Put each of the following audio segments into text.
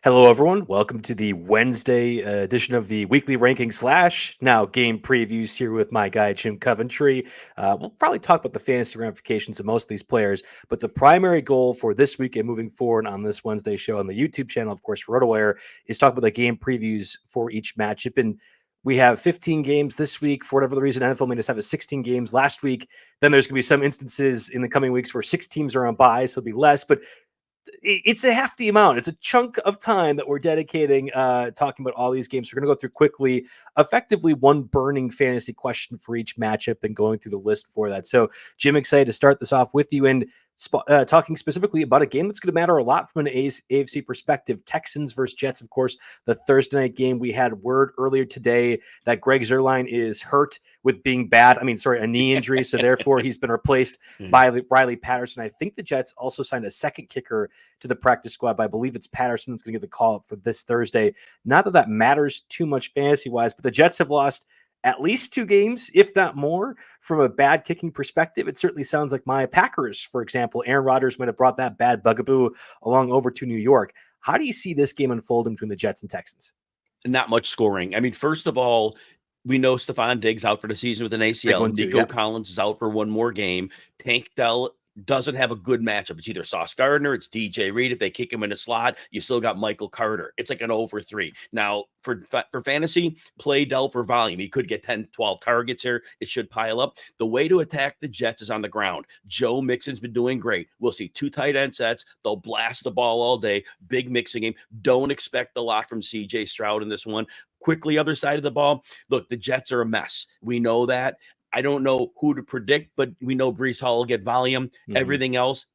Hello, everyone. Welcome to the Wednesday edition of the weekly ranking slash now game previews here with my guy, Jim Coventry. We'll probably talk about the fantasy ramifications of most of these players, but the primary goal for this week and moving forward on this Wednesday show on the YouTube channel, of course, RotoWire, is talk about the game previews for each matchup. And we have 15 games this week. For whatever the reason, NFL made us have a 16 games last week. Then there's going to be some instances in the coming weeks where 6 teams are on bye, so it'll be less. But it's a hefty amount. It's a chunk of time that we're dedicating talking about all these games. We're going to go through quickly, effectively one burning fantasy question for each matchup and going through the list for that. So, Jim, excited to start this off with you and talking specifically about a game that's going to matter a lot from an AFC perspective. Texans versus Jets, of course, the Thursday night game. We had word earlier today that Greg Zuerlein is hurt with being bad. A knee injury. So therefore he's been replaced by Riley Patterson. I think the Jets also signed a second kicker to the practice squad, but I believe it's Patterson that's going to get the call up for this Thursday. Not that matters too much fantasy wise, but the Jets have lost at least 2 games, if not more, from a bad kicking perspective. It certainly sounds like my Packers, for example. Aaron Rodgers might have brought that bad bugaboo along over to New York. How do you see this game unfolding between the Jets and Texans? Not much scoring. I mean, first of all, we know Stephon Diggs out for the season with an ACL. Nico Collins is out for one more game. Tank Dell doesn't have a good matchup. It's either Sauce Gardner, it's DJ Reed. If they kick him in a slot, you still got Michael Carter. It's like an over 3. Now, for fantasy, play Dell for volume. He could get 10, 12 targets here. It should pile up. The way to attack the Jets is on the ground. Joe Mixon's been doing great. We'll see 2 tight end sets. They'll blast the ball all day. Big mixing game. Don't expect a lot from CJ Stroud in this one. Quickly, other side of the ball. Look, the Jets are a mess. We know that. I don't know who to predict, but we know Breece Hall will get volume. Everything else,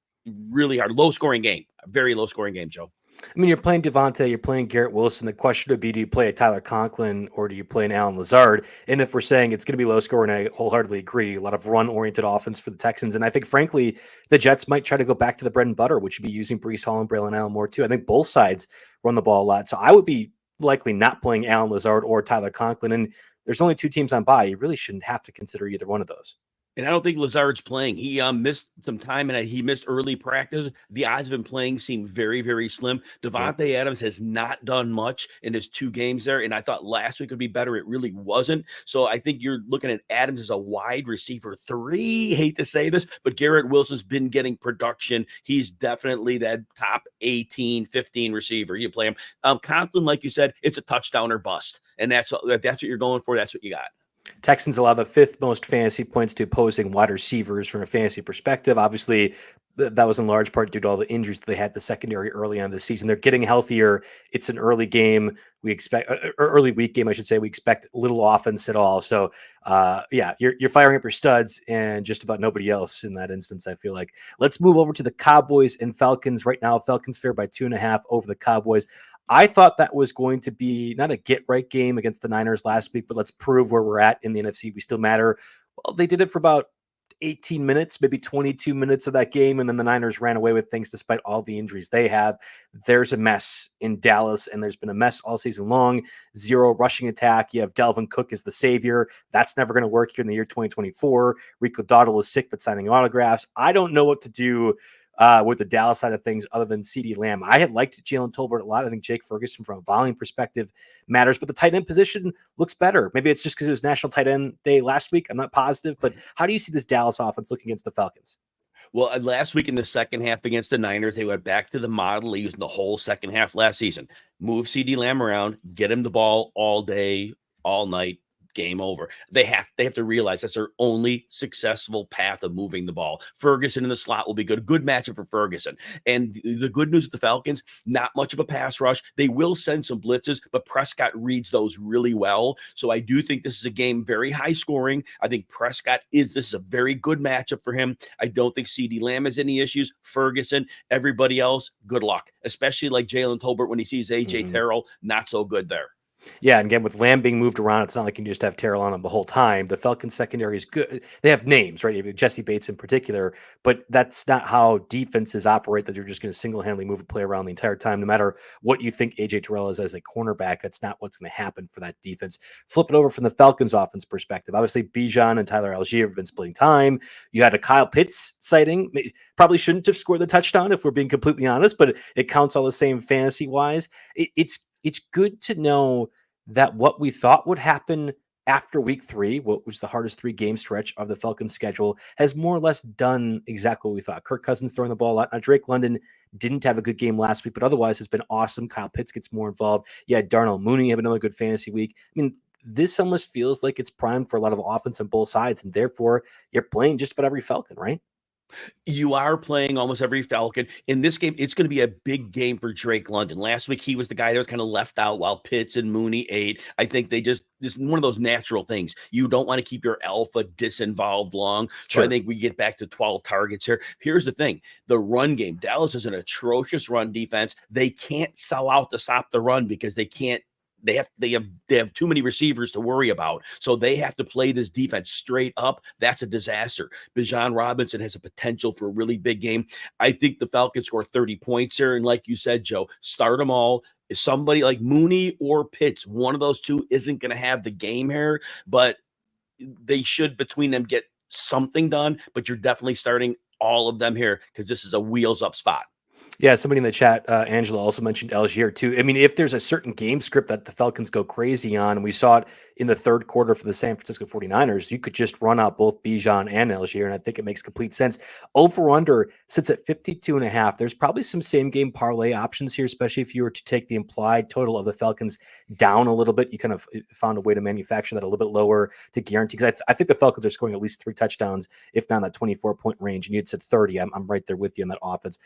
really hard. Low-scoring game. Very low-scoring game, Joe. I mean, you're playing Devontae, you're playing Garrett Wilson. The question would be, do you play a Tyler Conklin or do you play an Alan Lazard? And if we're saying it's going to be low scoring, I wholeheartedly agree. A lot of run-oriented offense for the Texans. And I think, frankly, the Jets might try to go back to the bread and butter, which would be using Breece Hall and Braylon Allen more, too. I think both sides run the ball a lot. So I would be likely not playing Alan Lazard or Tyler Conklin. And there's only 2 teams on bye. You really shouldn't have to consider either one of those. And I don't think Lazard's playing. He missed some time and he missed early practice. The odds of him playing seem very, very slim. Devontae Adams has not done much in his 2 games there. And I thought last week would be better. It really wasn't. So I think you're looking at Adams as a wide receiver 3. Hate to say this, but Garrett Wilson's been getting production. He's definitely that top 18, 15 receiver. You play him. Conklin, like you said, it's a touchdown or bust. And that's what you're going for. That's what you got. Texans allow the 5th most fantasy points to opposing wide receivers from a fantasy perspective. Obviously, that was in large part due to all the injuries that they had the secondary early on this season. They're getting healthier. It's an early game. We expect early week game, I should say. We expect little offense at all. So, you're firing up your studs and just about nobody else in that instance, I feel like. Let's move over to the Cowboys and Falcons. Right now, Falcons fair by 2.5 over the Cowboys. I thought that was going to be not a get-right game against the Niners last week, but let's prove where we're at in the NFC. We still matter. Well, they did it for about 18 minutes, maybe 22 minutes of that game, and then the Niners ran away with things despite all the injuries they have. There's a mess in Dallas, and there's been a mess all season long. 0 rushing attack. You have Dalvin Cook as the savior. That's never going to work here in the year 2024. Rico Dowdle is sick but signing autographs. I don't know what to do with the Dallas side of things other than CeeDee Lamb. I had liked Jalen Tolbert a lot. I think Jake Ferguson from a volume perspective matters, but the tight end position looks better. Maybe it's just because it was National Tight End Day last week. I'm not positive, but how do you see this Dallas offense looking against the Falcons? Well, last week in the second half against the Niners, they went back to the model using the whole second half last season. Move CeeDee Lamb around, get him the ball all day, all night. Game over. They have to realize that's their only successful path of moving the ball. Ferguson in the slot will be good. Good matchup for Ferguson. And the good news with the Falcons, not much of a pass rush. They will send some blitzes, but Prescott reads those really well. So I do think this is a game very high scoring. I think this is a very good matchup for him. I don't think CeeDee Lamb has any issues. Ferguson, everybody else, good luck. Especially like Jalen Tolbert when he sees AJ Terrell, not so good there. Yeah, and again, with Lamb being moved around, it's not like you can just have Terrell on him the whole time. The Falcons secondary is good. They have names, right? You have Jesse Bates in particular, but that's not how defenses operate, that you're just going to single-handedly move a play around the entire time, no matter what you think A.J. Terrell is as a cornerback. That's not what's going to happen for that defense. Flip it over from the Falcons offense perspective. Obviously, Bijan and Tyler Algier have been splitting time. You had a Kyle Pitts sighting. Probably shouldn't have scored the touchdown if we're being completely honest, but it counts all the same fantasy-wise. It's good to know that what we thought would happen after week 3, what was the hardest 3-game stretch of the Falcons schedule, has more or less done exactly what we thought. Kirk Cousins throwing the ball a lot. Now, Drake London didn't have a good game last week, but otherwise has been awesome. Kyle Pitts gets more involved. Yeah, Darnell Mooney have another good fantasy week. I mean, this almost feels like it's primed for a lot of offense on both sides, and therefore you're playing just about every Falcon, right? You are playing almost every Falcon. In this game, it's going to be a big game for Drake London. Last week, he was the guy that was kind of left out while Pitts and Mooney ate. I think this is one of those natural things. You don't want to keep your alpha disinvolved long. So I think we get back to 12 targets here. Here's the thing. The run game. Dallas is an atrocious run defense. They can't sell out to stop the run because they can't. They have too many receivers to worry about. So they have to play this defense straight up. That's a disaster. Bijan Robinson has a potential for a really big game. I think the Falcons score 30 points here. And like you said, Joe, start them all. If somebody like Mooney or Pitts, one of those two isn't going to have the game here, but they should between them get something done. But you're definitely starting all of them here because this is a wheels up spot. Yeah, somebody in the chat, Angela, also mentioned Algier too. I mean, if there's a certain game script that the Falcons go crazy on, and we saw it in the third quarter for the San Francisco 49ers, you could just run out both Bijan and Algier, and I think it makes complete sense. Over-under sits at 52.5. There's probably some same-game parlay options here, especially if you were to take the implied total of the Falcons down a little bit. You kind of found a way to manufacture that a little bit lower to guarantee, because I think the Falcons are scoring at least 3 touchdowns, if not in that 24-point range, and you'd said 30. I'm right there with you on that offense.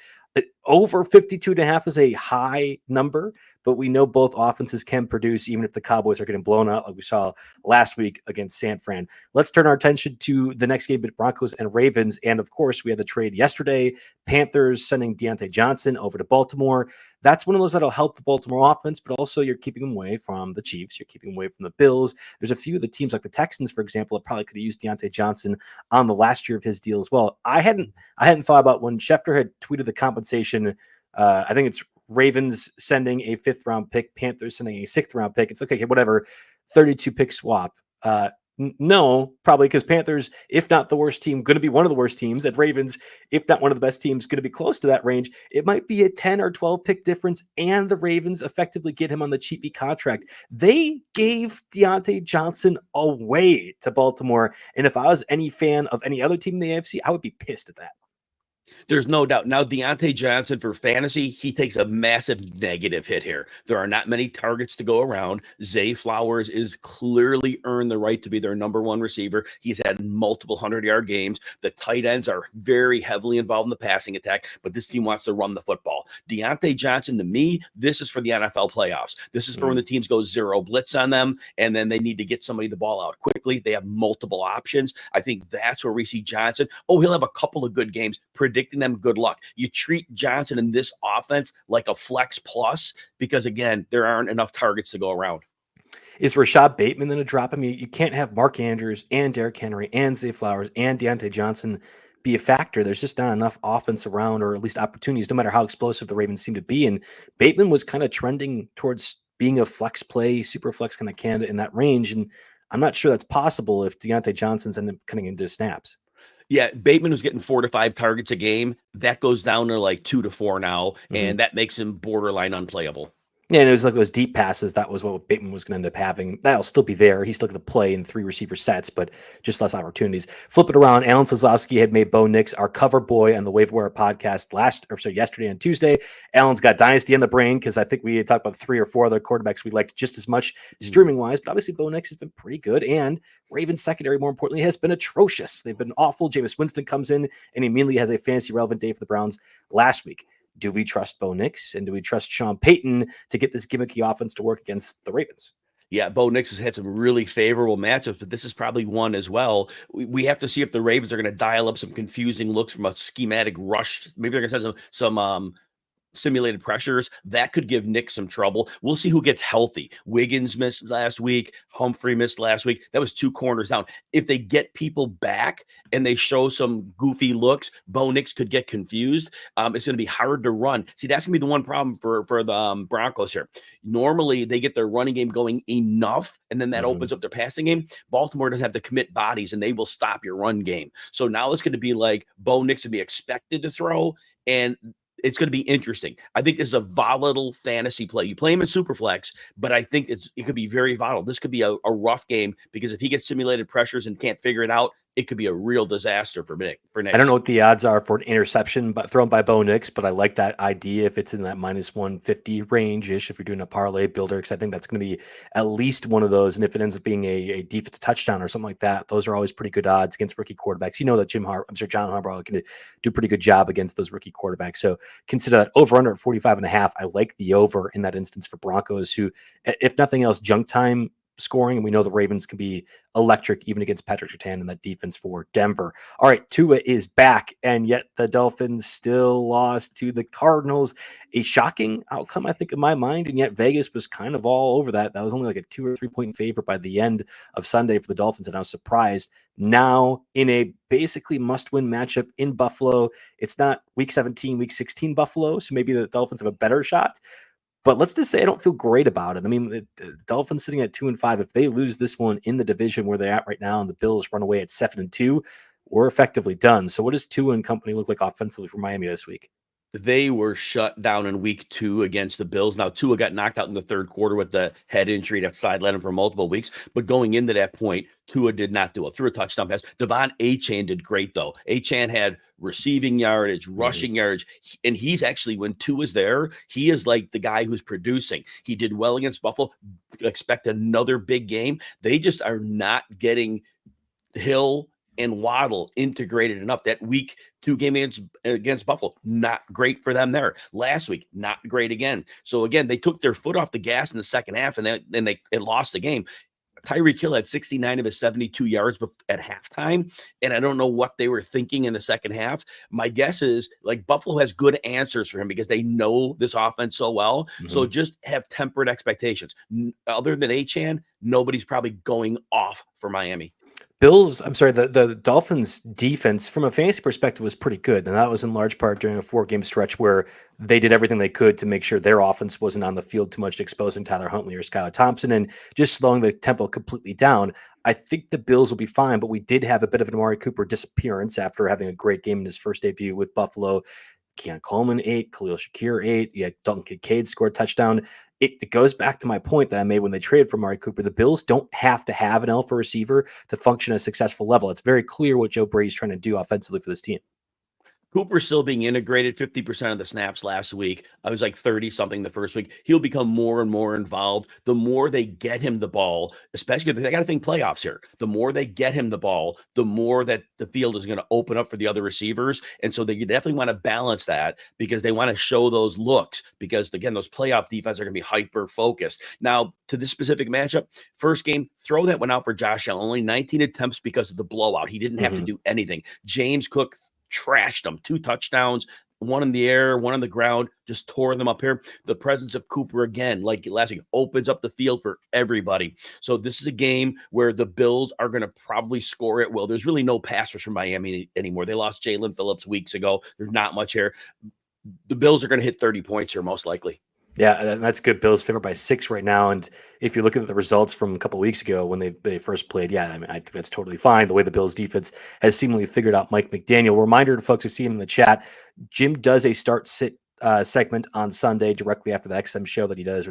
Over 52.5 is a high number, but we know both offenses can produce even if the Cowboys are getting blown out like we saw last week against San Fran. Let's turn our attention to the next game, Broncos and Ravens. And of course, we had the trade yesterday. Panthers sending Deontay Johnson over to Baltimore. That's one of those that'll help the Baltimore offense, but also you're keeping them away from the Chiefs. You're keeping them away from the Bills. There's a few of the teams like the Texans, for example, that probably could have used Deontay Johnson on the last year of his deal as well. I hadn't thought about when Schefter had tweeted the compensation. I think it's Ravens sending a 5th-round pick, Panthers sending a 6th-round pick. It's okay, whatever. 32-pick swap. No, probably because Panthers, if not the worst team, going to be one of the worst teams. At Ravens, if not one of the best teams, going to be close to that range. It might be a 10 or 12 pick difference, and the Ravens effectively get him on the cheapy contract. They gave Deontay Johnson away to Baltimore, and if I was any fan of any other team in the AFC, I would be pissed at that. There's no doubt. Now, Deontay Johnson for fantasy, he takes a massive negative hit here. There are not many targets to go around. Zay Flowers is clearly earned the right to be their number 1 receiver. He's had multiple 100-yard games. The tight ends are very heavily involved in the passing attack, but this team wants to run the football. Deontay Johnson, to me, this is for the NFL playoffs. This is for when the teams go zero blitz on them, and then they need to get somebody the ball out quickly. They have multiple options. I think that's where we see Johnson. Oh, he'll have a couple of good games. Predicting them, good luck. You treat Johnson in this offense like a flex plus because, again, there aren't enough targets to go around. Is Rashad Bateman going to drop him? You can't have Mark Andrews and Derrick Henry and Zay Flowers and Deontay Johnson be a factor. There's just not enough offense around, or at least opportunities, no matter how explosive the Ravens seem to be. And Bateman was kind of trending towards being a flex play, super flex kind of candidate in that range. And I'm not sure that's possible if Deontay Johnson's ended up cutting into snaps. Yeah, Bateman was getting 4 to 5 targets a game. That goes down to like 2 to 4 now, and that makes him borderline unplayable. Yeah, and it was like those deep passes. That was what Bateman was going to end up having. That'll still be there. He's still going to play in 3 receiver sets, but just less opportunities. Flip it around. Alan Sazlowski had made Bo Nix our cover boy on the Waiver Wire podcast yesterday on Tuesday. Alan's got Dynasty in the brain because I think we had talked about 3 or 4 other quarterbacks we liked just as much streaming wise, but obviously Bo Nix has been pretty good, and Ravens secondary, more importantly, has been atrocious. They've been awful. Jameis Winston comes in and immediately has a fantasy relevant day for the Browns last week. Do we trust Bo Nix, and do we trust Sean Payton to get this gimmicky offense to work against the Ravens? Yeah, Bo Nix has had some really favorable matchups, but this is probably one as well. We have to see if the Ravens are going to dial up some confusing looks from a schematic rush. Maybe they're going to have some simulated pressures, that could give Nick some trouble. We'll see who gets healthy. Wiggins missed last week. Humphrey missed last week. That was 2 corners down. If they get people back and they show some goofy looks, Bo Nix could get confused. It's going to be hard to run. See, that's going to be the one problem for the Broncos here. Normally, they get their running game going enough, and then that opens up their passing game. Baltimore doesn't have to commit bodies, and they will stop your run game. So now it's going to be like Bo Nix to be expected to throw, and it's going to be interesting. I think this is a volatile fantasy play. You play him in Superflex, but I think it could be very volatile. This could be a rough game because if he gets simulated pressures and can't figure it out, it could be a real disaster for Nick. I don't know what the odds are for an interception thrown by Bo Nix, but I like that idea if it's in that minus 150 range-ish, if you're doing a parlay builder, because I think that's going to be at least one of those. And if it ends up being a defensive touchdown or something like that, those are always pretty good odds against rookie quarterbacks. You know that John Harbaugh can do a pretty good job against those rookie quarterbacks. So consider that over-under at 45.5. I like the over in that instance for Broncos, who, if nothing else, junk time scoring, and we know the Ravens can be electric even against Patrick Surtain and that defense for Denver. All right, Tua is back, and yet the Dolphins still lost to the Cardinals. A shocking outcome, I think, in my mind, and yet Vegas was kind of all over that. That was only like a 2 or 3 point favorite by the end of Sunday for the Dolphins, and I was surprised. Now, in a basically must-win matchup in Buffalo, it's not Week 17, Week 16 Buffalo, so maybe the Dolphins have a better shot. But let's just say I don't feel great about it. I mean, the Dolphins sitting at 2-5. If they lose this one in the division where they're at right now, and the Bills run away at 7-2, we're effectively done. So, what does Tua and company look like offensively for Miami this week? They were shut down in week 2 against the Bills. Now, Tua got knocked out in the third quarter with the head injury that sidelined him for multiple weeks. But going into that point, Tua did not do it. Threw a touchdown pass. Devon Achane did great, though. Achane had receiving yardage, rushing yardage. And he's actually, when Tua's there, he is like the guy who's producing. He did well against Buffalo. Expect another big game. They just are not getting Hill and Waddle integrated enough. That week 2 game against Buffalo, not great for them there. Last week, not great again. So again, they took their foot off the gas in the second half, and then they lost the game. Tyreek Hill had 69 of his 72 yards at halftime, and I don't know what they were thinking in the second half. My guess is like Buffalo has good answers for him because they know this offense so well. So just have tempered expectations. Other than Achane, nobody's probably going off for Miami. The Dolphins defense from a fantasy perspective was pretty good. And that was in large part during a 4-game stretch where they did everything they could to make sure their offense wasn't on the field too much, exposing Tyler Huntley or Skylar Thompson and just slowing the tempo completely down. I think the Bills will be fine, but we did have a bit of an Amari Cooper disappearance after having a great game in his first debut with Buffalo. Keon Coleman 8, Khalil Shakir 8. Yeah, Dalton Kincaid scored a touchdown. It goes back to my point that I made when they traded for Amari Cooper. The Bills don't have to have an alpha receiver to function at a successful level. It's very clear what Joe Brady's trying to do offensively for this team. Cooper's still being integrated 50% of the snaps last week. I was like 30-something the first week. He'll become more and more involved. The more they get him the ball, especially they got to think playoffs here. The more they get him the ball, the more that the field is going to open up for the other receivers. And so they definitely want to balance that because they want to show those looks because, again, those playoff defenses are going to be hyper-focused. Now, to this specific matchup, first game, throw that one out for Josh Allen. Only 19 attempts because of the blowout. He didn't have to do anything. James Cook trashed them. 2 touchdowns, 1 in the air, 1 on the ground, just tore them up here. The presence of Cooper again, like last week, opens up the field for everybody. So this is a game where the Bills are going to probably score it well. There's really no passers from Miami anymore. They lost Jalen Phillips weeks ago. There's not much here. The Bills are going to hit 30 points here, most likely. Yeah, that's good. Bills favored by 6 right now. And if you're looking at the results from a couple of weeks ago when they first played, I think that's totally fine. The way the Bills defense has seemingly figured out Mike McDaniel. Reminder to folks who see him in the chat, Jim does a start-sit segment on Sunday directly after the XM show that he does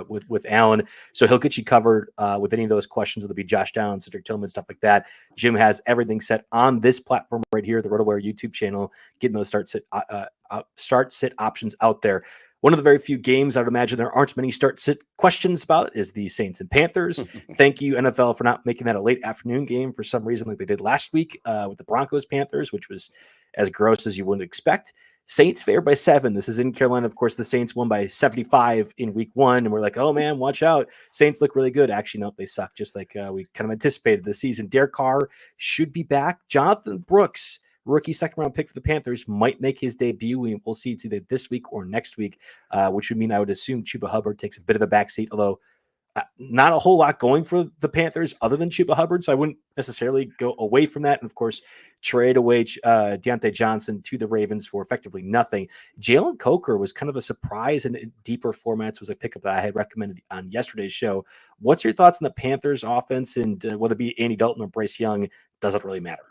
with Alan. So he'll get you covered with any of those questions, whether it be Josh Downs, Cedric Tillman, stuff like that. Jim has everything set on this platform right here, the RotoWire YouTube channel, getting those start-sit options out there. One of the very few games I would imagine there aren't many start-sit questions about is the Saints and Panthers. Thank you, NFL, for not making that a late afternoon game for some reason like they did last week with the Broncos-Panthers, which was as gross as you wouldn't expect. Saints favored by 7. This is in Carolina. Of course, the Saints won by 75 in week 1, and we're like, oh, man, watch out. Saints look really good. Actually, no, they suck, just like we kind of anticipated this season. Derek Carr should be back. Jonathan Brooks rookie second-round pick for the Panthers, might make his debut. We'll see it's either this week or next week, which would mean I would assume Chuba Hubbard takes a bit of a backseat, although not a whole lot going for the Panthers other than Chuba Hubbard, so I wouldn't necessarily go away from that. And, of course, trade away Deontay Johnson to the Ravens for effectively nothing. Jalen Coker was kind of a surprise in deeper formats, was a pickup that I had recommended on yesterday's show. What's your thoughts on the Panthers offense, and whether it be Andy Dalton or Bryce Young, doesn't really matter?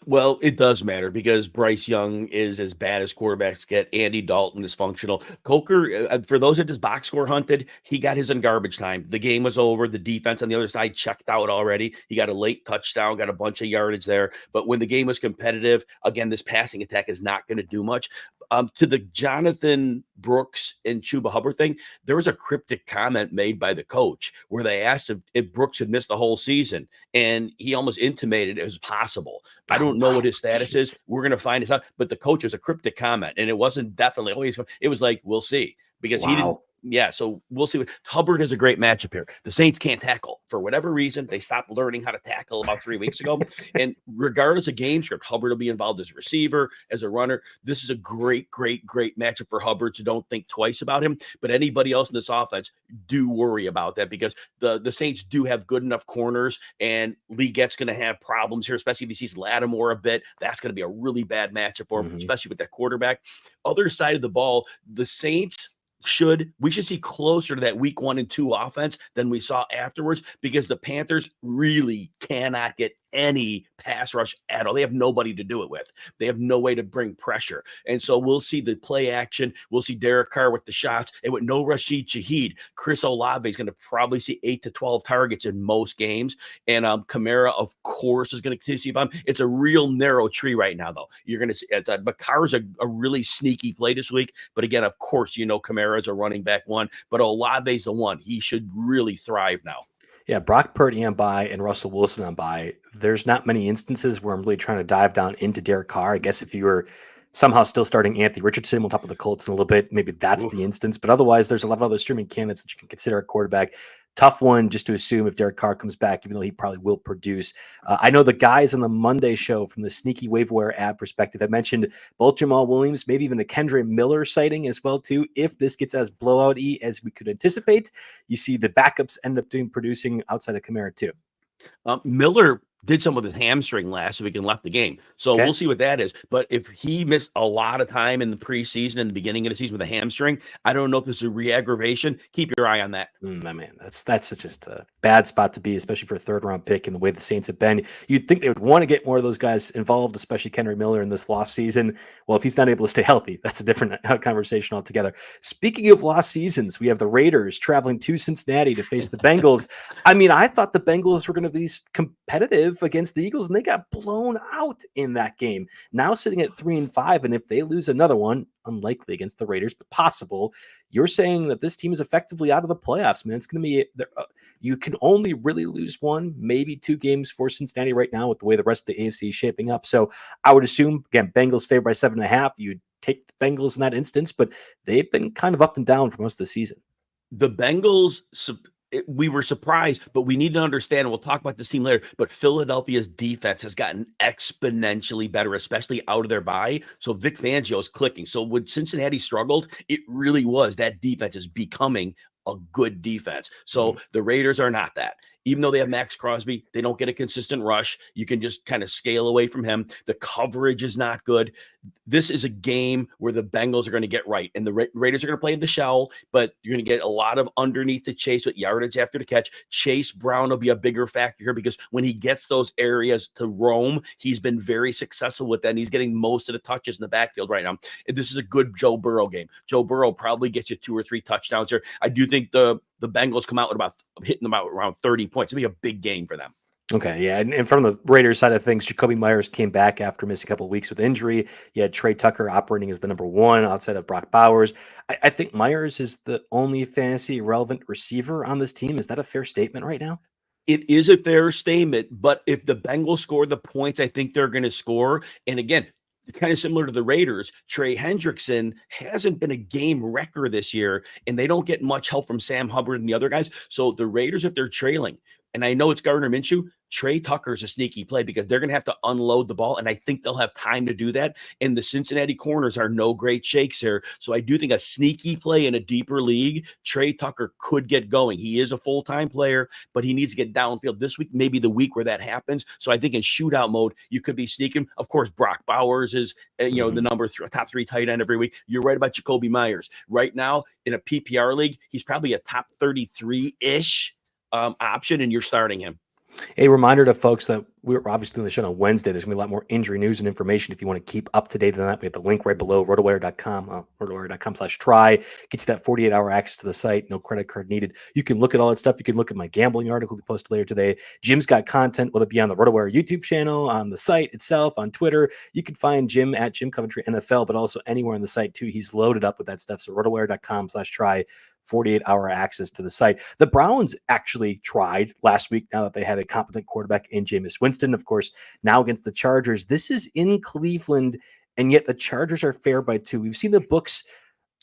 Well, it does matter because Bryce Young is as bad as quarterbacks get. Andy Dalton is functional. Coker, for those that just box score hunted, he got his in garbage time. The game was over. The defense on the other side checked out already. He got a late touchdown, got a bunch of yardage there. But when the game was competitive, again, this passing attack is not going to do much. To the Jonathan Brooks and Chuba Hubbard thing, there was a cryptic comment made by the coach where they asked if Brooks had missed the whole season, and he almost intimated it was possible. I don't know what his status is. We're going to find this out. But the coach was a cryptic comment, and it wasn't definitely, it was like, we'll see, because he didn't. Yeah, so we'll see. Hubbard is a great matchup here. The Saints can't tackle. For whatever reason, they stopped learning how to tackle about 3 weeks ago. And regardless of game script, Hubbard will be involved as a receiver, as a runner. This is a great, great, great matchup for Hubbard, so don't think twice about him. But anybody else in this offense, do worry about that, because the Saints do have good enough corners, and Legette's going to have problems here, especially if he sees Lattimore a bit. That's going to be a really bad matchup for him, especially with that quarterback. Other side of the ball, the Saints we should see closer to that week 1 and 2 offense than we saw afterwards, because the Panthers really cannot get any pass rush at all. They have nobody to do it with. They have no way to bring pressure. And so we'll see the play action. We'll see Derek Carr with the shots, and with no Rashid Shaheed, Chris Olave is going to probably see 8 to 12 targets in most games. And Kamara, of course, is going to continue to see him. It's a real narrow tree right now, though. You're going to see, but Carr's a really sneaky play this week. But again, of course, Kamara is a running back one, but Olave's the one. He should really thrive now. Yeah, Brock Purdy on bye and Russell Wilson on bye. There's not many instances where I'm really trying to dive down into Derek Carr. I guess if you were somehow still starting Anthony Richardson on top of the Colts in a little bit, maybe that's the instance. But otherwise, there's a lot of other streaming candidates that you can consider a quarterback. Tough one just to assume if Derek Carr comes back, even though he probably will produce. I know the guys on the Monday show from the Sneaky Waiver Wire app perspective, I mentioned both Jamal Williams, maybe even a Kendre Miller sighting as well, too. If this gets as blowout-y as we could anticipate, you see the backups end up producing outside of Kamara, too. Miller did some with his hamstring last week and left the game. So we'll see what that is. But if he missed a lot of time in the preseason and the beginning of the season with a hamstring, I don't know if this is a re-aggravation. Keep your eye on that. My man, that's just a bad spot to be, especially for a third-round pick and the way the Saints have been. You'd think they would want to get more of those guys involved, especially Kendre Miller in this lost season. Well, if he's not able to stay healthy, that's a different conversation altogether. Speaking of lost seasons, we have the Raiders traveling to Cincinnati to face the Bengals. I mean, I thought the Bengals were going to be competitive against the Eagles, and they got blown out in that game. Now sitting at 3-5, and if they lose another one, unlikely against the Raiders, but possible, you're saying that this team is effectively out of the playoffs, man. It's going to be you can only really lose one, maybe 2 games for Cincinnati right now with the way the rest of the AFC is shaping up. So I would assume, again, Bengals favored by 7.5. You'd take the Bengals in that instance, but they've been kind of up and down for most of the season. The Bengals, we were surprised, but we need to understand, and we'll talk about this team later, but Philadelphia's defense has gotten exponentially better, especially out of their bye. So Vic Fangio is clicking. So when Cincinnati struggled, it really was that defense is becoming a good defense. So the Raiders are not that. Even though they have Max Crosby, they don't get a consistent rush. You can just kind of scale away from him. The coverage is not good. This is a game where the Bengals are going to get right, and the Raiders are going to play in the shell, but you're going to get a lot of underneath the chase with yardage after the catch. Chase Brown will be a bigger factor here because when he gets those areas to roam, he's been very successful with that, and he's getting most of the touches in the backfield right now. And this is a good Joe Burrow game. Joe Burrow probably gets you 2 or 3 touchdowns here. I do think the Bengals come out with hitting about around 30 points. It'll be a big game for them. Okay, yeah, and from the Raiders side of things, Jacoby Myers came back after missing a couple of weeks with injury. You had Trey Tucker operating as the number 1 outside of Brock Bowers. I think Myers is the only fantasy relevant receiver on this team. Is that a fair statement right now? It is a fair statement, but if the Bengals score the points I think they're going to score, and again, kind of similar to the Raiders, Trey Hendrickson hasn't been a game wrecker this year, and they don't get much help from Sam Hubbard and the other guys. So the Raiders, if they're trailing, and I know it's Gardner Minshew, Trey Tucker's a sneaky play because they're going to have to unload the ball, and I think they'll have time to do that. And the Cincinnati corners are no great shakes here. So I do think a sneaky play in a deeper league, Trey Tucker could get going. He is a full-time player, but he needs to get downfield this week, maybe the week where that happens. So I think in shootout mode, you could be sneaking. Of course, Brock Bowers is, the top 3 tight end every week. You're right about Jacoby Myers. Right now, in a PPR league, he's probably a top 33-ish option, and you're starting him. A reminder to folks that we're obviously doing the show on Wednesday. There's going to be a lot more injury news and information if you want to keep up to date on that. We have the link right below, rotowire.com, rotowire.com/try. Gets you that 48-hour access to the site. No credit card needed. You can look at all that stuff. You can look at my gambling article we posted later today. Jim's got content, whether it be on the RotoWire YouTube channel, on the site itself, on Twitter. You can find Jim at Jim Coventry NFL, but also anywhere on the site too. He's loaded up with that stuff. So rotowire.com/try. 48-hour access to the site. The Browns actually tried last week now that they had a competent quarterback in Jameis Winston, of course, now against the Chargers. This is in Cleveland, and yet the Chargers are fair by 2. We've seen the books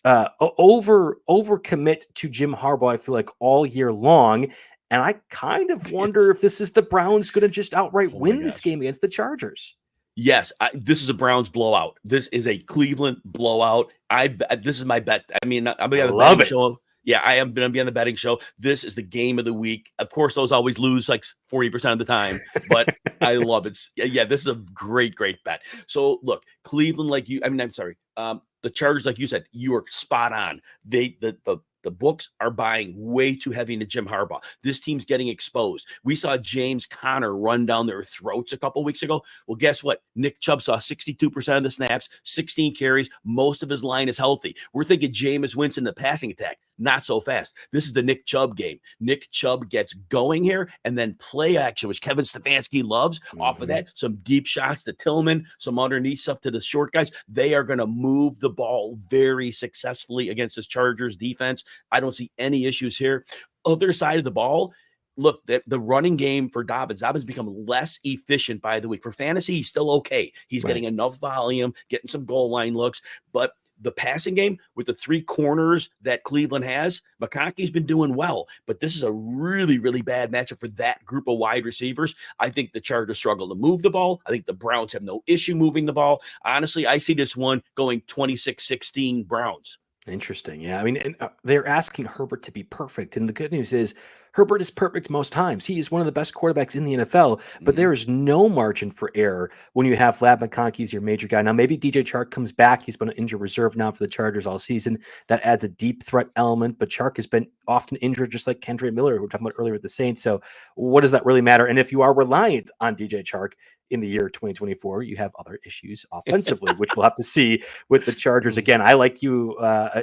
overcommit to Jim Harbaugh, I feel like, all year long, and I kind of wonder if this is the Browns going to just outright win this game against the Chargers. Yes, this is a Browns blowout. This is a Cleveland blowout. This is my bet. I mean, I'm going to love it. Show. Yeah, I am going to be on the betting show. This is the game of the week. Of course, those always lose like 40% of the time, but I love it. Yeah, this is a great bet. So look, Cleveland, the Chargers, like you said, you are spot on. The books are buying way too heavy into Jim Harbaugh. This team's getting exposed. We saw James Conner run down their throats a couple weeks ago. Well, guess what? Nick Chubb saw 62% of the snaps, 16 carries. Most of his line is healthy. We're thinking Jameis Winston, the passing attack. Not so fast. This is the Nick Chubb game. Nick Chubb gets going here, and then play action, which Kevin Stefanski loves. Off of that, some deep shots to Tillman, some underneath stuff to the short guys. They are going to move the ball very successfully against this Chargers defense. I don't see any issues here. Other side of the ball, look, the running game for Dobbins become less efficient by the week. For fantasy, he's still okay. He's getting enough volume, getting some goal line looks, but the passing game with the 3 corners that Cleveland has, McConkey's been doing well, but this is a really, really bad matchup for that group of wide receivers. I think the Chargers struggle to move the ball. I think the Browns have no issue moving the ball. Honestly, I see this one going 26-16 Browns. Interesting. Yeah. I mean, they're asking Herbert to be perfect. And the good news is Herbert is perfect most times. He is one of the best quarterbacks in the NFL, but there is no margin for error when you have Vlad McConkey as your major guy. Now, maybe DJ Chark comes back. He's been an injured reserve now for the Chargers all season. That adds a deep threat element, but Chark has been often injured, just like Kendre Miller, who we were talking about earlier with the Saints. So what does that really matter? And if you are reliant on DJ Chark in the year 2024, you have other issues offensively, which we'll have to see with the Chargers. Again, I, like you,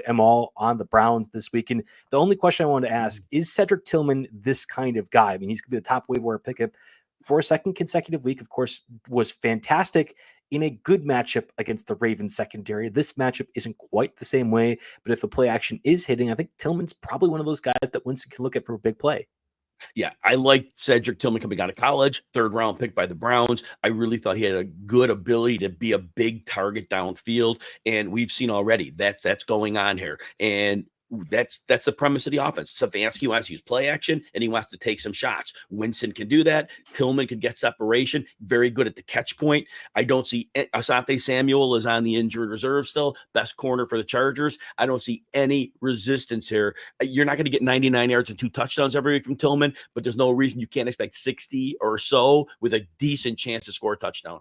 am all on the Browns this week. And the only question I wanted to ask is Cedric Tillman this kind of guy? I mean, he's going to be the top waiver wire pickup for a second consecutive week. Of course, was fantastic in a good matchup against the Ravens secondary. This matchup isn't quite the same way, but if the play action is hitting, I think Tillman's probably one of those guys that Winston can look at for a big play. Yeah, I like Cedric Tillman coming out of college, 3rd-round pick by the Browns. I really thought he had a good ability to be a big target downfield, and we've seen already that's going on here. And that's the premise of the offense. Stefanski wants to use play action, and he wants to take some shots. Winston can do that. Tillman can get separation. Very good at the catch point. I don't see Asante Samuel is on the injured reserve still. Best corner for the Chargers. I don't see any resistance here. You're not going to get 99 yards and 2 touchdowns every week from Tillman, but there's no reason you can't expect 60 or so with a decent chance to score a touchdown.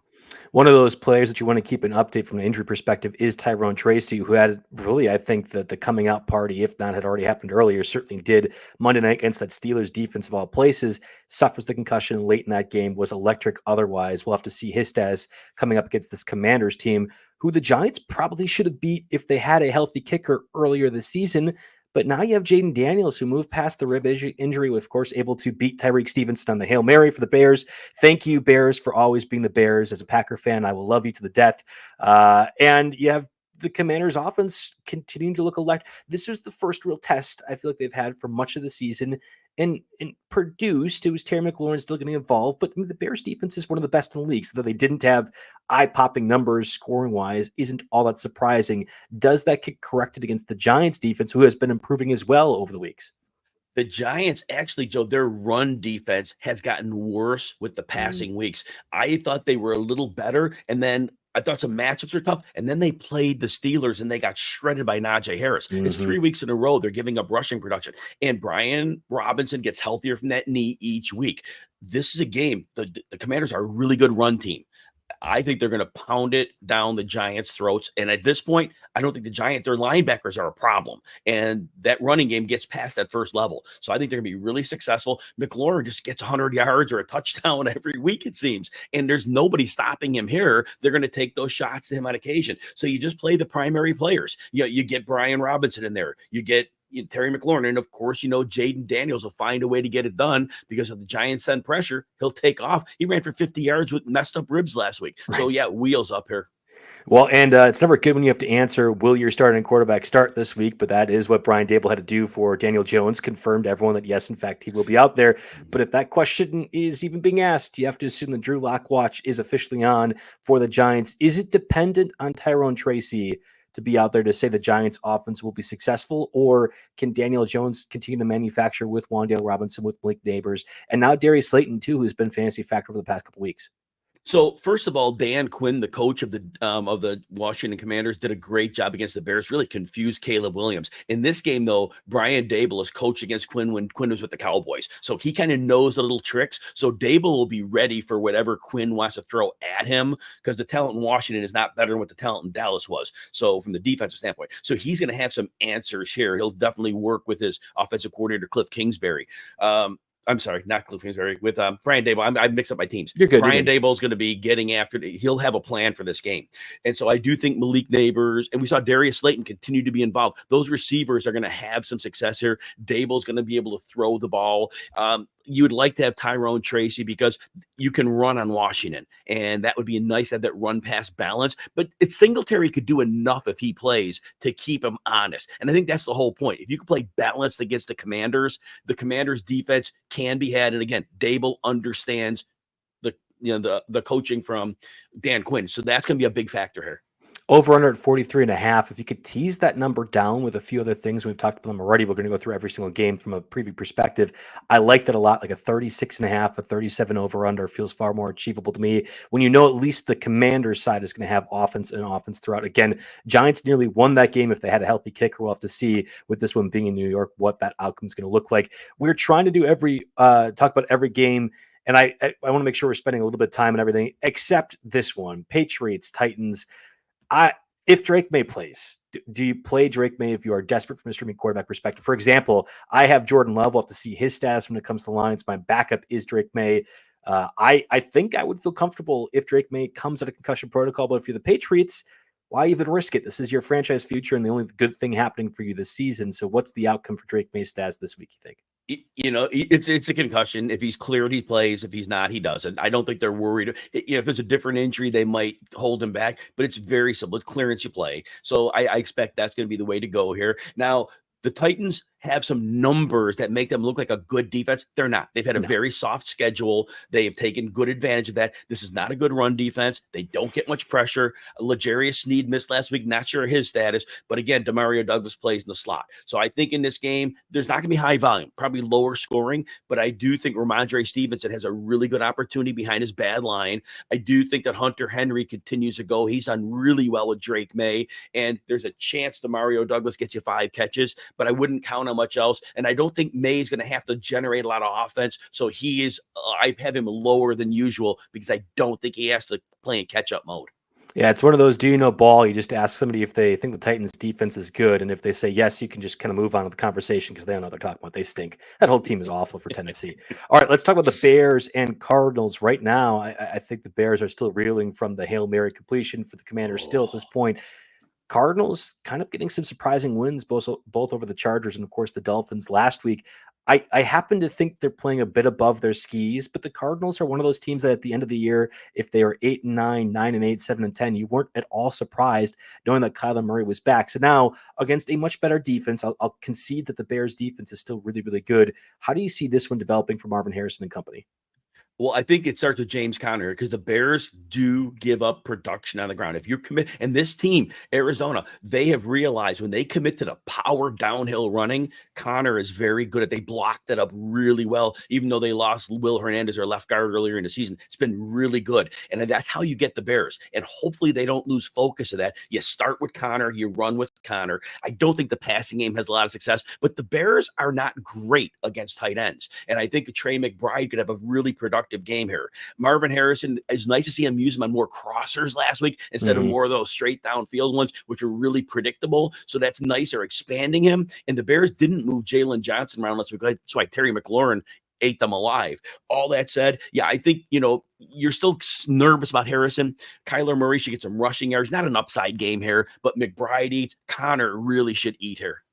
One of those players that you want to keep an update from an injury perspective is Tyrone Tracy, who had really, I think, that the coming out party, if not had already happened earlier, certainly did Monday night against that Steelers defense of all places. Suffers the concussion late in that game, was electric otherwise. We'll have to see his status coming up against this Commanders team, who the Giants probably should have beat if they had a healthy kicker earlier this season. But now you have Jaden Daniels, who moved past the rib injury, of course, able to beat Tyreek Stevenson on the Hail Mary for the Bears. Thank you, Bears, for always being the Bears. As a Packer fan, I will love you to the death. And you have the Commanders' offense continuing to look electric. This was the first real test I feel like they've had for much of the season. And produced, it was Terry McLaurin still getting involved, but I mean, the Bears defense is one of the best in the league. So that they didn't have eye-popping numbers scoring-wise isn't all that surprising. Does that get corrected against the Giants defense, who has been improving as well over the weeks? The Giants, actually, Joe, their run defense has gotten worse with the passing weeks. I thought they were a little better, and then I thought some matchups were tough, and then they played the Steelers, and they got shredded by Najee Harris. It's 3 weeks in a row they're giving up rushing production, and Brian Robinson gets healthier from that knee each week. This is a game. The Commanders are a really good run team. I think they're going to pound it down the Giants' throats. And at this point, I don't think the Giants, their linebackers are a problem. And that running game gets past that first level. So I think they're going to be really successful. McLaurin just gets 100 yards or a touchdown every week, it seems. And there's nobody stopping him here. They're going to take those shots to him on occasion. So you just play the primary players. You get Brian Robinson in there. You get Terry McLaurin. And of course, Jaden Daniels will find a way to get it done because if the Giants send pressure, he'll take off. He ran for 50 yards with messed up ribs last week. Right. So yeah, wheels up here. Well, and it's never good when you have to answer, will your starting quarterback start this week? But that is what Brian Daboll had to do for Daniel Jones, confirmed to everyone that, yes, in fact, he will be out there. But if that question is even being asked, you have to assume the Drew Lock watch is officially on for the Giants. Is it dependent on Tyrone Tracy to be out there to say the Giants offense will be successful, or can Daniel Jones continue to manufacture with Wan'Dale Robinson, with Blake Neighbors, and now Darius Slayton too, who's been fantasy factor over the past couple weeks? So first of all, Dan Quinn, the coach of the Washington Commanders, did a great job against the Bears. Really confused Caleb Williams. In this game, though, Brian Daboll is coached against Quinn when Quinn was with the Cowboys, so he kind of knows the little tricks. So Daboll will be ready for whatever Quinn wants to throw at him because the talent in Washington is not better than what the talent in Dallas was. So from the defensive standpoint, so he's going to have some answers here. He'll definitely work with his offensive coordinator Cliff Kingsbury. I'm sorry, not Cliff Kingsbury, with Brian Daboll. I mixed up my teams. You're good. Brian Daboll is going to be getting after it. He'll have a plan for this game. And so I do think Malik Neighbors, and we saw Darius Slayton continue to be involved. Those receivers are going to have some success here. Daboll's going to be able to throw the ball. You would like to have Tyrone Tracy because you can run on Washington, and that would be nice to have that run pass balance. But Singletary could do enough if he plays to keep him honest. And I think that's the whole point. If you can play balanced against the Commanders defense can be had. And again, Daboll understands the coaching from Dan Quinn. So that's going to be a big factor here. Over under at 43.5. If you could tease that number down with a few other things, we've talked about them already. We're going to go through every single game from a preview perspective. I like that a lot. Like a 36.5, a 37 over under feels far more achievable to me when you know at least the Commanders side is going to have offense throughout. Again, Giants nearly won that game if they had a healthy kicker. We'll have to see with this one being in New York what that outcome is going to look like. We're trying to do talk about every game. And I want to make sure we're spending a little bit of time and everything except this one, Patriots, Titans. If Drake May plays, do you play Drake May if you are desperate from a streaming quarterback perspective? For example, I have Jordan Love. We'll have to see his status when it comes to the Lions. My backup is Drake May. I think I would feel comfortable if Drake May comes out of concussion protocol, but if you're the Patriots, why even risk it? This is your franchise future and the only good thing happening for you this season. So what's the outcome for Drake May's status this week, you think? It's a concussion. If he's cleared, he plays. If he's not, he doesn't. I don't think they're worried. If it's a different injury, they might hold him back, but it's very simple. It's clearance, you play. So I expect that's going to be the way to go here. Now, the Titans have some numbers that make them look like a good defense. They're not. They've had a very soft schedule. They have taken good advantage of that. This is not a good run defense. They don't get much pressure. L'Jarius Sneed missed last week. Not sure his status. But again, Demario Douglas plays in the slot. So I think in this game, there's not going to be high volume, probably lower scoring. But I do think Ramondre Stevenson has a really good opportunity behind his bad line. I do think that Hunter Henry continues to go. He's done really well with Drake May. And there's a chance Demario Douglas gets you 5 catches. But I wouldn't count on much else. And I don't think May is going to have to generate a lot of offense. So I have him lower than usual because I don't think he has to play in catch-up mode. Yeah, it's one of those, do you know ball? You just ask somebody if they think the Titans defense is good. And if they say yes, you can just kind of move on with the conversation because they don't know what they're talking about. They stink. That whole team is awful for Tennessee. All right, let's talk about the Bears and Cardinals. Right now, I think the Bears are still reeling from the Hail Mary completion for the Commanders still at this point. Cardinals kind of getting some surprising wins, both over the Chargers and, of course, the Dolphins last week. I happen to think they're playing a bit above their skis, but the Cardinals are one of those teams that at the end of the year, if they are 8-9, 9-8, 7-10, you weren't at all surprised knowing that Kyler Murray was back. So now against a much better defense, I'll concede that the Bears defense is still really, really good. How do you see this one developing for Marvin Harrison and company? Well, I think it starts with James Conner because the Bears do give up production on the ground. If you commit, and this team, Arizona, they have realized when they commit to the power downhill running, Conner is very good at. They blocked that up really well, even though they lost Will Hernandez, their left guard, earlier in the season. It's been really good, and that's how you get the Bears. And hopefully, they don't lose focus of that. You start with Conner, you run with Conner. I don't think the passing game has a lot of success, but the Bears are not great against tight ends, and I think Trey McBride could have a really productive game here. Marvin Harrison, it's nice to see him use him on more crossers last week instead of more of those straight downfield ones, which are really predictable. So that's nice. They're expanding him. And the Bears didn't move Jalen Johnson around last week. That's why Terry McLaurin ate them alive. All that said, yeah, I think, you're still nervous about Harrison. Kyler Murray should get some rushing yards. Not an upside game here, but McBride eats. Connor really should eat here.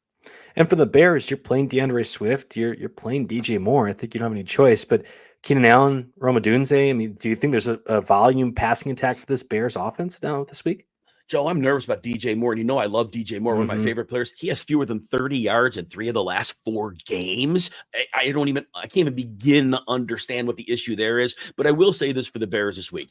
And for the Bears, you're playing DeAndre Swift. You're playing DJ Moore. I think you don't have any choice. But Keenan Allen, Rome Odunze, I mean, do you think there's a volume passing attack for this Bears offense now this week? Joe, I'm nervous about DJ Moore. And I love DJ Moore, one of my favorite players. He has fewer than 30 yards in 3 of the last 4 games. I can't even begin to understand what the issue there is. But I will say this for the Bears this week.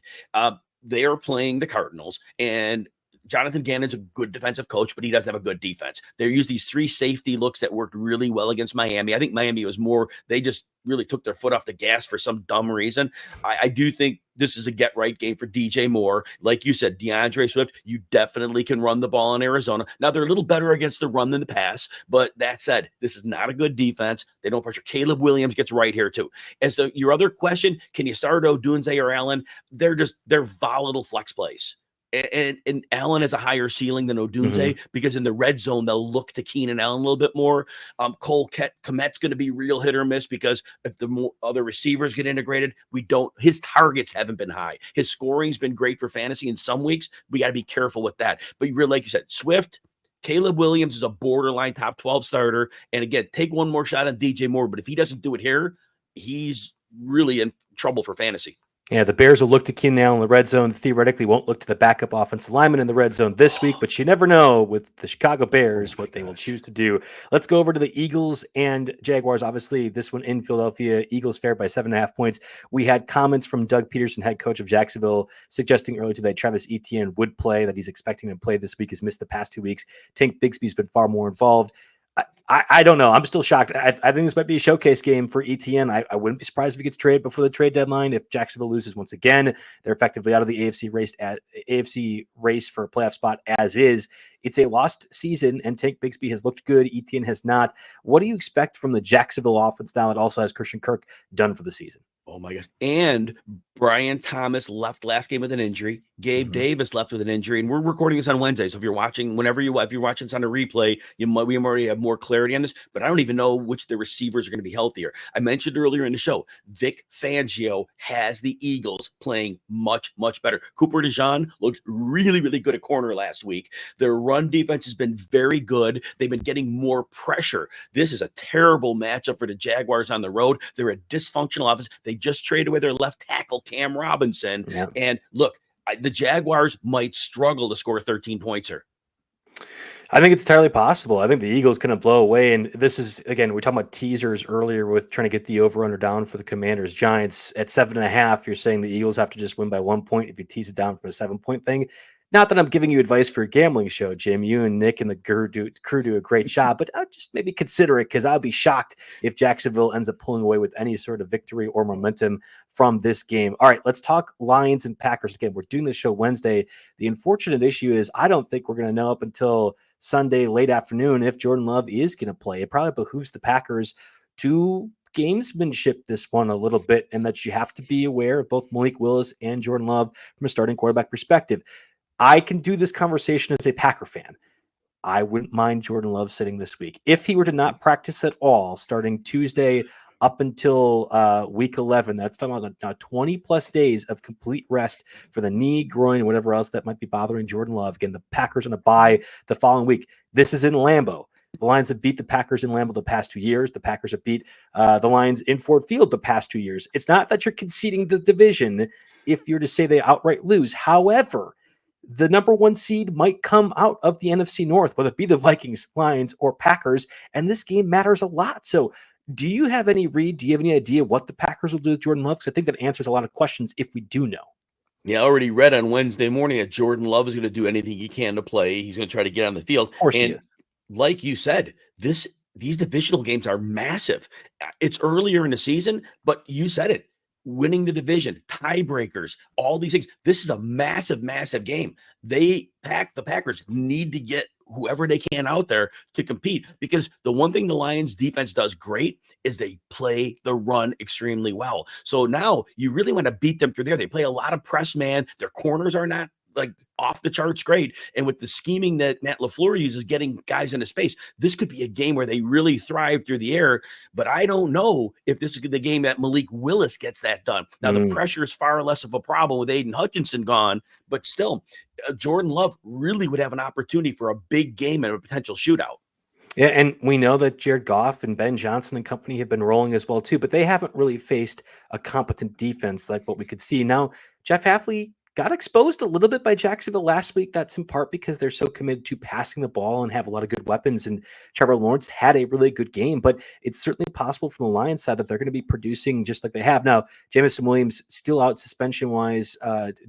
They are playing the Cardinals, and Jonathan Gannon's a good defensive coach, but he doesn't have a good defense. They used these 3 safety looks that worked really well against Miami. I think Miami was more, they just really took their foot off the gas for some dumb reason. I do think this is a get-right game for DJ Moore. Like you said, DeAndre Swift, you definitely can run the ball in Arizona. Now, they're a little better against the run than the pass, but that said, this is not a good defense. They don't pressure. Caleb Williams gets right here, too. As to your other question, can you start Odunze or Allen? They're volatile flex plays. And Allen has a higher ceiling than Odunze because in the red zone, they'll look to Keenan Allen a little bit more. Cole Kmet's going to be real hit or miss because if the more other receivers get integrated, his targets haven't been high. His scoring's been great for fantasy in some weeks. We got to be careful with that. But like you said, Swift, Caleb Williams is a borderline top 12 starter. And again, take one more shot on DJ Moore. But if he doesn't do it here, he's really in trouble for fantasy. Yeah, the Bears will look to Keenan Allen in the red zone. Theoretically, won't look to the backup offensive lineman in the red zone this week, but you never know with the Chicago Bears what they will choose to do. Let's go over to the Eagles and Jaguars. Obviously, this one in Philadelphia, Eagles favored by 7.5 points. We had comments from Doug Peterson, head coach of Jacksonville, suggesting earlier today Travis Etienne would play, that he's expecting to play this week. He's missed the past 2 weeks. Tank Bigsby's been far more involved. I don't know. I'm still shocked. I think this might be a showcase game for ETN. I wouldn't be surprised if he gets traded before the trade deadline. If Jacksonville loses once again, they're effectively out of the AFC race for a playoff spot as is. It's a lost season, and Tank Bigsby has looked good. ETN has not. What do you expect from the Jacksonville offense now? It also has Christian Kirk done for the season. Oh my gosh. And Brian Thomas left last game with an injury. Gabe Davis left with an injury. And we're recording this on Wednesday. So if you're watching, if you're watching this on a replay, we already have more clarity on this, but I don't even know which the receivers are going to be healthier. I mentioned earlier in the show, Vic Fangio has the Eagles playing much, much better. Cooper DeJean looked really, really good at corner last week. Their run defense has been very good. They've been getting more pressure. This is a terrible matchup for the Jaguars on the road. They're a dysfunctional offense. They just traded away their left tackle, Cam Robinson. Yeah. And look, the Jaguars might struggle to score 13 points here. I think it's entirely possible. I think the Eagles can blow away. And this is, again, we talked about teasers earlier with trying to get the over-under down for the Commanders. Giants at 7.5, you're saying the Eagles have to just win by 1 point if you tease it down from a 7-point thing. Not that I'm giving you advice for a gambling show, Jim. You and Nick and the crew do a great job, but I'll just maybe consider it because I'll be shocked if Jacksonville ends up pulling away with any sort of victory or momentum from this game. All right, let's talk Lions and Packers again. We're doing this show Wednesday. The unfortunate issue is I don't think we're going to know up until Sunday late afternoon if Jordan Love is going to play. It probably behooves the Packers to gamesmanship this one a little bit, and that you have to be aware of both Malik Willis and Jordan Love from a starting quarterback perspective. I can do this conversation as a Packer fan. I wouldn't mind Jordan Love sitting this week. If he were to not practice at all starting Tuesday up until week 11, that's talking about now 20-plus days of complete rest for the knee, groin, and whatever else that might be bothering Jordan Love. Again, the Packers on a bye the following week. This is in Lambeau. The Lions have beat the Packers in Lambeau the past 2 years. The Packers have beat the Lions in Ford Field the past 2 years. It's not that you're conceding the division if you're to say they outright lose. However, the number 1 seed might come out of the NFC North, whether it be the Vikings, Lions, or Packers, and this game matters a lot. So Do you have any read? Do you have any idea what the Packers will do with Jordan Love? Because I think that answers a lot of questions if we do know. Yeah, I already read on Wednesday morning that Jordan Love is going to do anything he can to play. He's going to try to get on the field. Of course and he is. Like you said, these divisional games are massive. It's earlier in the season, but you said it. Winning the division, tiebreakers, all these things. This is a massive, massive game. The Packers need to get whoever they can out there to compete, because the one thing the Lions defense does great is they play the run extremely well. So now you really want to beat them through there. They play a lot of press man. Their corners are not like off the charts great. And with the scheming that Matt LaFleur uses, getting guys into space, this could be a game where they really thrive through the air. But I don't know if this is the game that Malik Willis gets that done. Now, the pressure is far less of a problem with Aiden Hutchinson gone, but still, Jordan Love really would have an opportunity for a big game and a potential shootout. Yeah, and we know that Jared Goff and Ben Johnson and company have been rolling as well, too, but they haven't really faced a competent defense like what we could see. Now, Jeff Hafley got exposed a little bit by Jacksonville last week. That's in part because they're so committed to passing the ball and have a lot of good weapons. And Trevor Lawrence had a really good game, but it's certainly possible from the Lions side that they're going to be producing just like they have. Now, Jameson Williams still out suspension-wise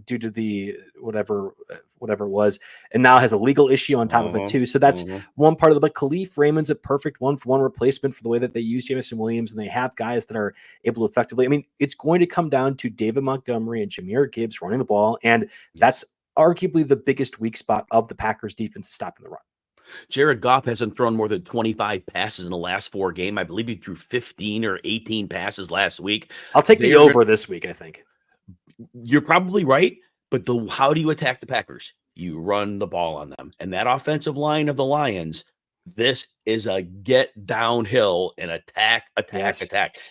due to the whatever it was, and now has a legal issue on top of it too. So that's one part of the, but Khalif Raymond's a perfect one-for-one replacement for the way that they use Jameson Williams, and they have guys that are able to effectively, I mean, it's going to come down to David Montgomery and Jahmyr Gibbs running the ball, and that's arguably the biggest weak spot of the Packers defense is stopping the run. Jared Goff hasn't thrown more than 25 passes in the last 4 games. I believe he threw 15 or 18 passes last week. I'll take the over this week, I think. You're probably right, but how do you attack the Packers? You run the ball on them. And that offensive line of the Lions, this is a get downhill and attack.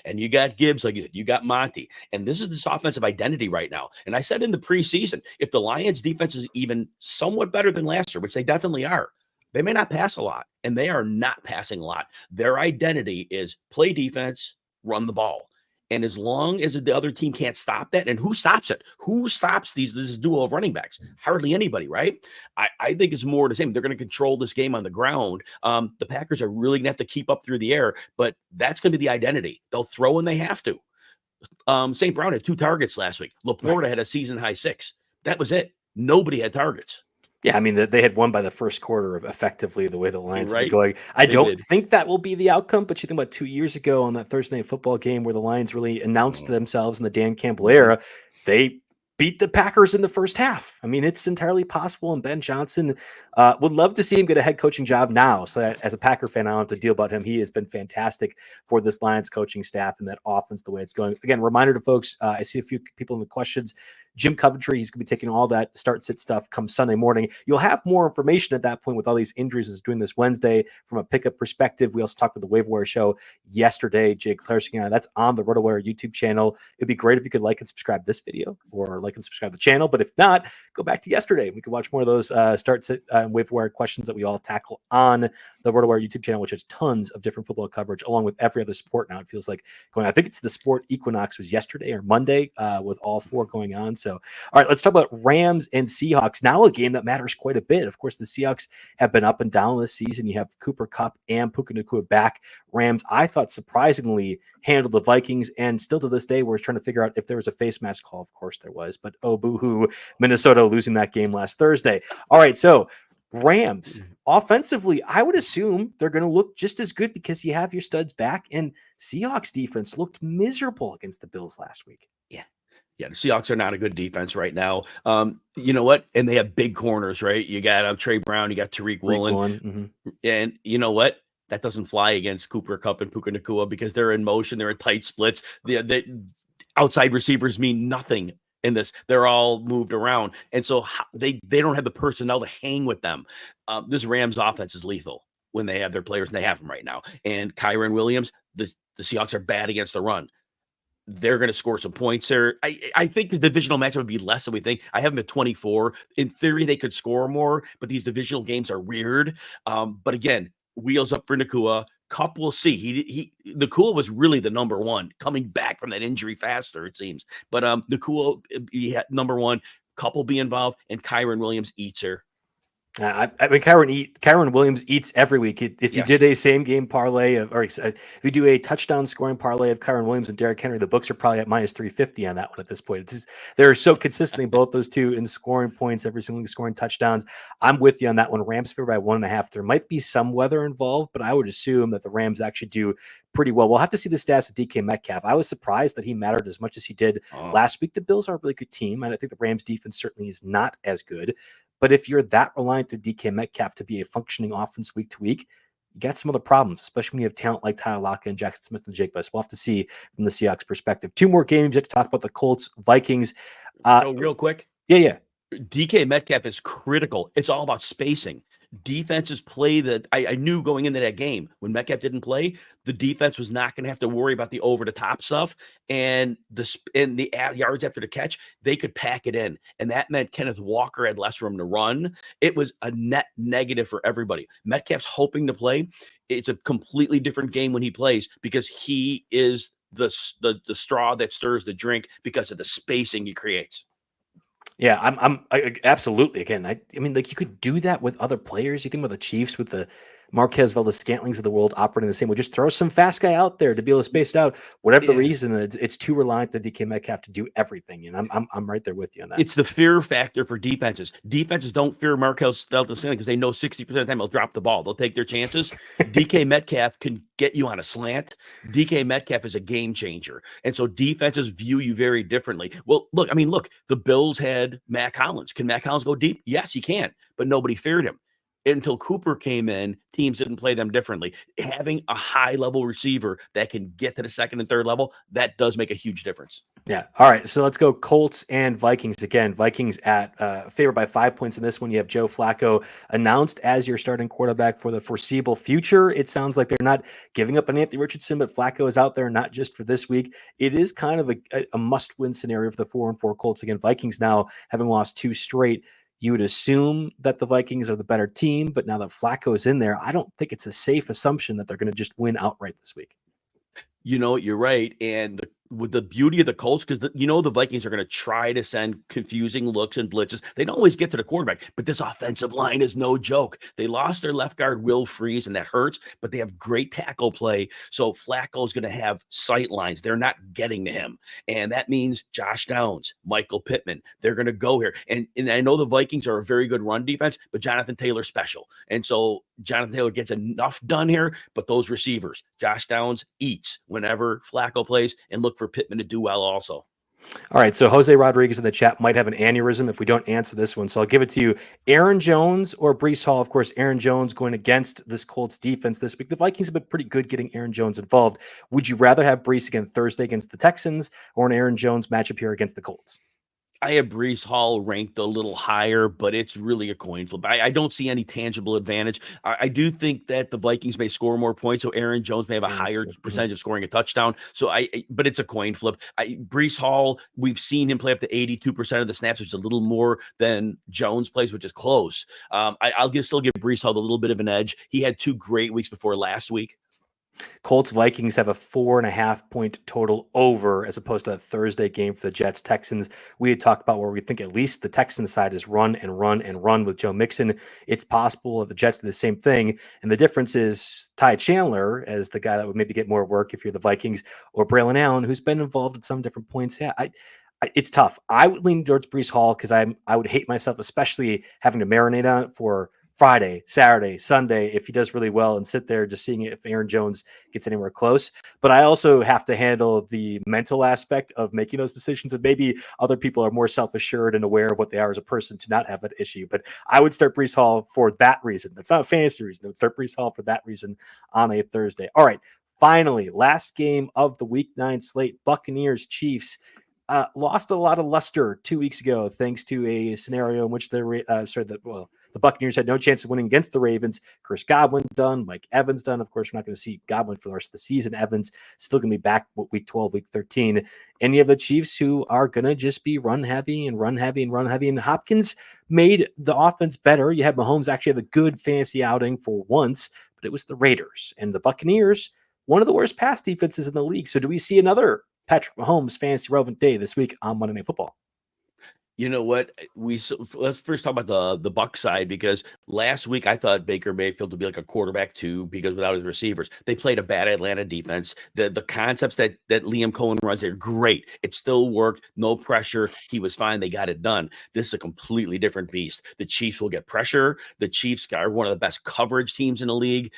And you got Gibbs, like you got Monty. And this is this offensive identity right now. And I said in the preseason, if the Lions defense is even somewhat better than last year, which they definitely are, they may not pass a lot. And they are not passing a lot. Their identity is play defense, run the ball. And as long as the other team can't stop that, and who stops it? Who stops this duo of running backs? Hardly anybody, right? I think it's more the same. They're going to control this game on the ground. The Packers are really going to have to keep up through the air, but that's going to be the identity. They'll throw when they have to. St. Brown had 2 targets last week. Laporta had a season-high 6. That was it. Nobody had targets. Yeah, I mean, they had won by the first quarter of effectively the way the Lions are going. I don't think that will be the outcome, but you think about 2 years ago on that Thursday Night Football game where the Lions really announced themselves in the Dan Campbell era, they beat the Packers in the first half. I mean, it's entirely possible, and Ben Johnson would love to see him get a head coaching job now. So as a Packer fan, I don't have to deal about him. He has been fantastic for this Lions coaching staff and that offense the way it's going. Again, reminder to folks, I see a few people in the questions. Jim Coventry, he's going to be taking all that start-sit stuff come Sunday morning. You'll have more information at that point with all these injuries as doing this Wednesday from a pickup perspective. We also talked with the Waiver Wire show yesterday. Jake Clarsing, that's on the RotoWire YouTube channel. It'd be great if you could like and subscribe this video or like and subscribe the channel. But if not, go back to yesterday. We can watch more of those start-sit and Waiver Wire questions that we all tackle on the RotoWire YouTube channel, which has tons of different football coverage along with every other sport now. It feels like going, I think it's the sport equinox was yesterday or Monday with all 4 going on. So, all right, let's talk about Rams and Seahawks. Now a game that matters quite a bit. Of course, the Seahawks have been up and down this season. You have Cooper Kupp and Puka Nacua back. Rams, I thought, surprisingly handled the Vikings, and still to this day, we're trying to figure out if there was a face mask call. Of course there was, but oh, boo-hoo, Minnesota losing that game last Thursday. All right, so Rams, offensively, I would assume they're going to look just as good because you have your studs back, and Seahawks defense looked miserable against the Bills last week. Yeah, the Seahawks are not a good defense right now. You know what? And they have big corners, right? You got Trey Brown, you got Tariq Woolen. And you know what? That doesn't fly against Cooper Kupp and Puka Nacua because they're in motion. They're in tight splits. The outside receivers mean nothing in this. They're all moved around. And so they don't have the personnel to hang with them. This Rams offense is lethal when they have their players, and they have them right now. And Kyren Williams, the Seahawks are bad against the run. They're going to score some points there. I think the divisional matchup would be less than we think. I have them at 24. In theory, they could score more, but these divisional games are weird. But again, wheels up for Nacua. Kupp, we'll see. Nacua was really the number one, coming back from that injury faster, it seems. But Nacua be number one. Kupp will be involved, and Kyren Williams eats her. I mean, Kyron Williams eats every week. If you did a same game parlay if you do a touchdown scoring parlay of Kyron Williams and Derrick Henry, the books are probably at minus 350 on that one at this point. They're so consistently both those two in scoring points, every single scoring touchdowns. I'm with you on that one. Rams favored by 1.5. There might be some weather involved, but I would assume that the Rams actually do pretty well. We'll have to see the stats of DK Metcalf. I was surprised that he mattered as much as he did last week. The Bills are a really good team, and I think the Rams defense certainly is not as good. But if you're that reliant to DK Metcalf to be a functioning offense week to week, you got some other problems, especially when you have talent like Tyler Lockett and Jackson Smith and Jake Buss. We'll have to see from the Seahawks perspective. 2 more games yet to talk about: the Colts, Vikings. Real quick. Yeah. DK Metcalf is critical. It's all about spacing. Defenses play that. I knew going into that game when Metcalf didn't play, the defense was not going to have to worry about the over the top stuff and the yards after the catch. They could pack it in, and that meant Kenneth Walker had less room to run. It was a net negative for everybody. Metcalf's hoping to play. It's a completely different game when he plays because he is the straw that stirs the drink because of the spacing he creates. Yeah, I absolutely. Again, I mean, like, you could do that with other players. You think about the Chiefs with the Marquez Valdez-Scantlings of the world operating the same way. Just throw some fast guy out there to be able to space it out. Whatever the reason, it's too reliant on DK Metcalf to do everything. And I'm right there with you on that. It's the fear factor for defenses. Defenses don't fear Marquez Valdez-Scantling because they know 60% of the time he'll drop the ball. They'll take their chances. DK Metcalf can get you on a slant. DK Metcalf is a game changer. And so defenses view you very differently. Well, look, the Bills had Matt Collins. Can Matt Collins go deep? Yes, he can, but nobody feared him. Until Cooper came in, teams didn't play them differently. Having a high-level receiver that can get to the second and third level, that does make a huge difference. Yeah. All right. So let's go Colts and Vikings again. Vikings at favored by 5 points in this one. You have Joe Flacco announced as your starting quarterback for the foreseeable future. It sounds like they're not giving up on Anthony Richardson, but Flacco is out there not just for this week. It is kind of a must-win scenario for the 4-4 Colts. Again, Vikings now having lost 2 straight. You would assume that the Vikings are the better team, but now that Flacco is in there, I don't think it's a safe assumption that they're going to just win outright this week. You're right. And with the beauty of the Colts, because the Vikings are going to try to send confusing looks and blitzes. They don't always get to the quarterback, but this offensive line is no joke. They lost their left guard, Will Freeze, and that hurts, but they have great tackle play. So Flacco is going to have sight lines. They're not getting to him. And that means Josh Downs, Michael Pittman, they're going to go here. And I know the Vikings are a very good run defense, but Jonathan Taylor's special. And so Jonathan Taylor gets enough done here, but those receivers, Josh Downs eats whenever Flacco plays, and look for Pittman to do well also. All right, so Jose Rodriguez in the chat might have an aneurysm if we don't answer this one, so I'll give it to you. Aaron Jones or Breece Hall? Of course, Aaron Jones going against this Colts defense this week. The Vikings have been pretty good getting Aaron Jones involved. Would you rather have Breece again Thursday against the Texans or an Aaron Jones matchup here against the Colts? I have Breece Hall ranked a little higher, but it's really a coin flip. I don't see any tangible advantage. I do think that the Vikings may score more points, so Aaron Jones may have a higher percentage of scoring a touchdown. But it's a coin flip. Breece Hall, we've seen him play up to 82% of the snaps, which is a little more than Jones plays, which is close. I'll still give Breece Hall a little bit of an edge. He had 2 great weeks before last week. Colts Vikings have a 4.5 point total over as opposed to a Thursday game for the Jets Texans. We had talked about where we think at least the Texans side is run and run and run with Joe Mixon. It's possible that the Jets do the same thing. And the difference is Ty Chandler as the guy that would maybe get more work if you're the Vikings, or Braylon Allen, who's been involved at some different points. Yeah, it's tough. I would lean towards Breece Hall because I would hate myself, especially having to marinate on it for Friday, Saturday, Sunday, if he does really well, and sit there just seeing if Aaron Jones gets anywhere close. But I also have to handle the mental aspect of making those decisions. And maybe other people are more self-assured and aware of what they are as a person to not have that issue. But I would start Breece Hall for that reason. That's not a fantasy reason. I would start Breece Hall for that reason on a Thursday. All right. Finally, last game of the Week 9 slate, Buccaneers Chiefs. Lost a lot of luster 2 weeks ago thanks to a scenario in which the Buccaneers had no chance of winning against the Ravens. Chris Godwin done, Mike Evans done. Of course, we're not going to see Godwin for the rest of the season. Evans still going to be back week 12, week 13. And you have the Chiefs who are going to just be run heavy and run heavy and run heavy. And Hopkins made the offense better. You had Mahomes actually have a good fantasy outing for once, but it was the Raiders. And the Buccaneers, one of the worst pass defenses in the league. So do we see another Patrick Mahomes fantasy relevant day this week on Monday Night Football? You know what? Let's first talk about the Buck side, because last week I thought Baker Mayfield would be like a quarterback too, because without his receivers, they played a bad Atlanta defense. The concepts that Liam Cohen runs, they're great. It still worked. No pressure. He was fine. They got it done. This is a completely different beast. The Chiefs will get pressure. The Chiefs are one of the best coverage teams in the league.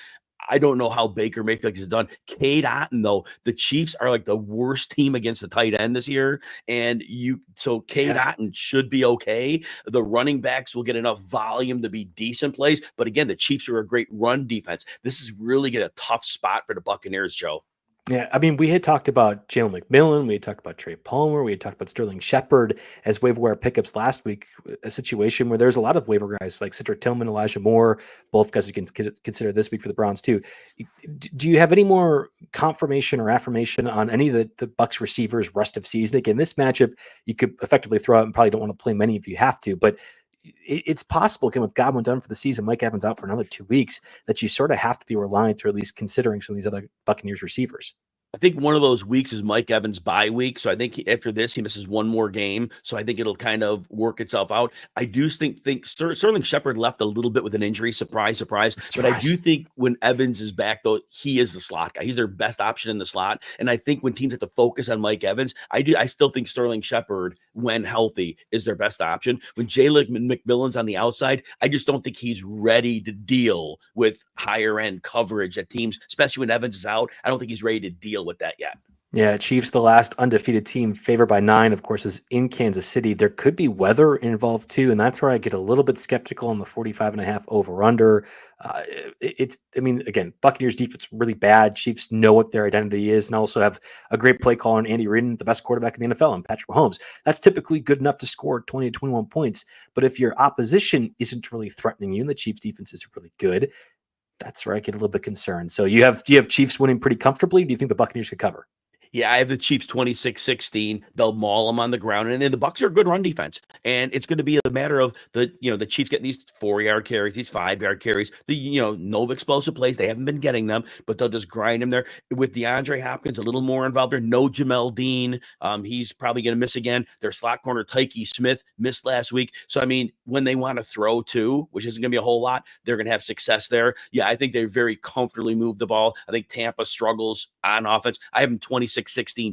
I don't know how Baker Mayfield has done. Cade Otton, though, the Chiefs are like the worst team against the tight end this year. So Cade Otton should be okay. The running backs will get enough volume to be decent plays. But again, the Chiefs are a great run defense. This is really get a tough spot for the Buccaneers, Joe. Yeah, I mean, we had talked about Jalen McMillan, we had talked about Trey Palmer, we had talked about Sterling Shepard as waiver wire pickups last week, a situation where there's a lot of waiver guys like Cedric Tillman, Elijah Moore, both guys you can consider this week for the Browns too. Do you have any more confirmation or affirmation on any of the Bucs receivers rest of season? Again, this matchup, you could effectively throw out and probably don't want to play many if you have to, but it's possible, again, with Godwin done for the season, Mike Evans out for another 2 weeks, that you sort of have to be reliant or at least considering some of these other Buccaneers receivers. I think one of those weeks is Mike Evans' bye week. So I think after this, he misses one more game. So I think it'll kind of work itself out. I do think Sterling Shepard left a little bit with an injury. Surprise. But I do think when Evans is back, though, he is the slot guy. He's their best option in the slot. And I think when teams have to focus on Mike Evans, I still think Sterling Shepard, when healthy, is their best option. When Jalen McMillan's on the outside, I just don't think he's ready to deal with higher end coverage at teams, especially when Evans is out. I don't think he's ready to deal with that yet. Yeah, Chiefs, the last undefeated team, favored by 9, of course, is in Kansas City. There could be weather involved too, and that's where I get a little bit skeptical on the 45.5 over/under. Again, Buccaneers defense really bad. Chiefs know what their identity is, and also have a great play caller in Andy Reid, the best quarterback in the NFL, and Patrick Mahomes. That's typically good enough to score 20 to 21 points. But if your opposition isn't really threatening you, and the Chiefs defense is really good, that's where I get a little bit concerned. So do you have Chiefs winning pretty comfortably? Or do you think the Buccaneers could cover? Yeah, I have the Chiefs 26-16. They'll maul them on the ground. And then the Bucs are a good run defense. And it's going to be a matter of the Chiefs getting these 4-yard carries, these 5-yard carries, no explosive plays. They haven't been getting them, but they'll just grind them there. With DeAndre Hopkins a little more involved there. No Jamel Dean. He's probably going to miss again. Their slot corner, Tyke Smith, missed last week. So, I mean, when they want to throw too, which isn't going to be a whole lot, they're going to have success there. Yeah, I think they very comfortably move the ball. I think Tampa struggles on offense. I have them 26-16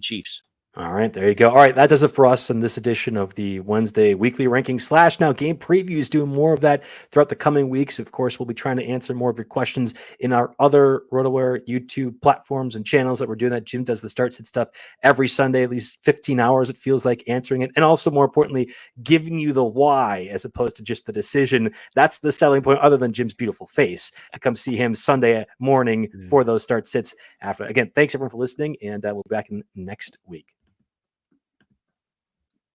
Chiefs. All right, there you go. All right, that does it for us in this edition of the Wednesday weekly ranking / now game previews. Doing more of that throughout the coming weeks. Of course, we'll be trying to answer more of your questions in our other RotoWire YouTube platforms and channels that we're doing that. Jim does the start sit stuff every Sunday, at least 15 hours, it feels like, answering it. And also, more importantly, giving you the why as opposed to just the decision. That's the selling point, other than Jim's beautiful face, to come see him Sunday morning for those start sits after. Again, thanks everyone for listening, and we'll be back in next week.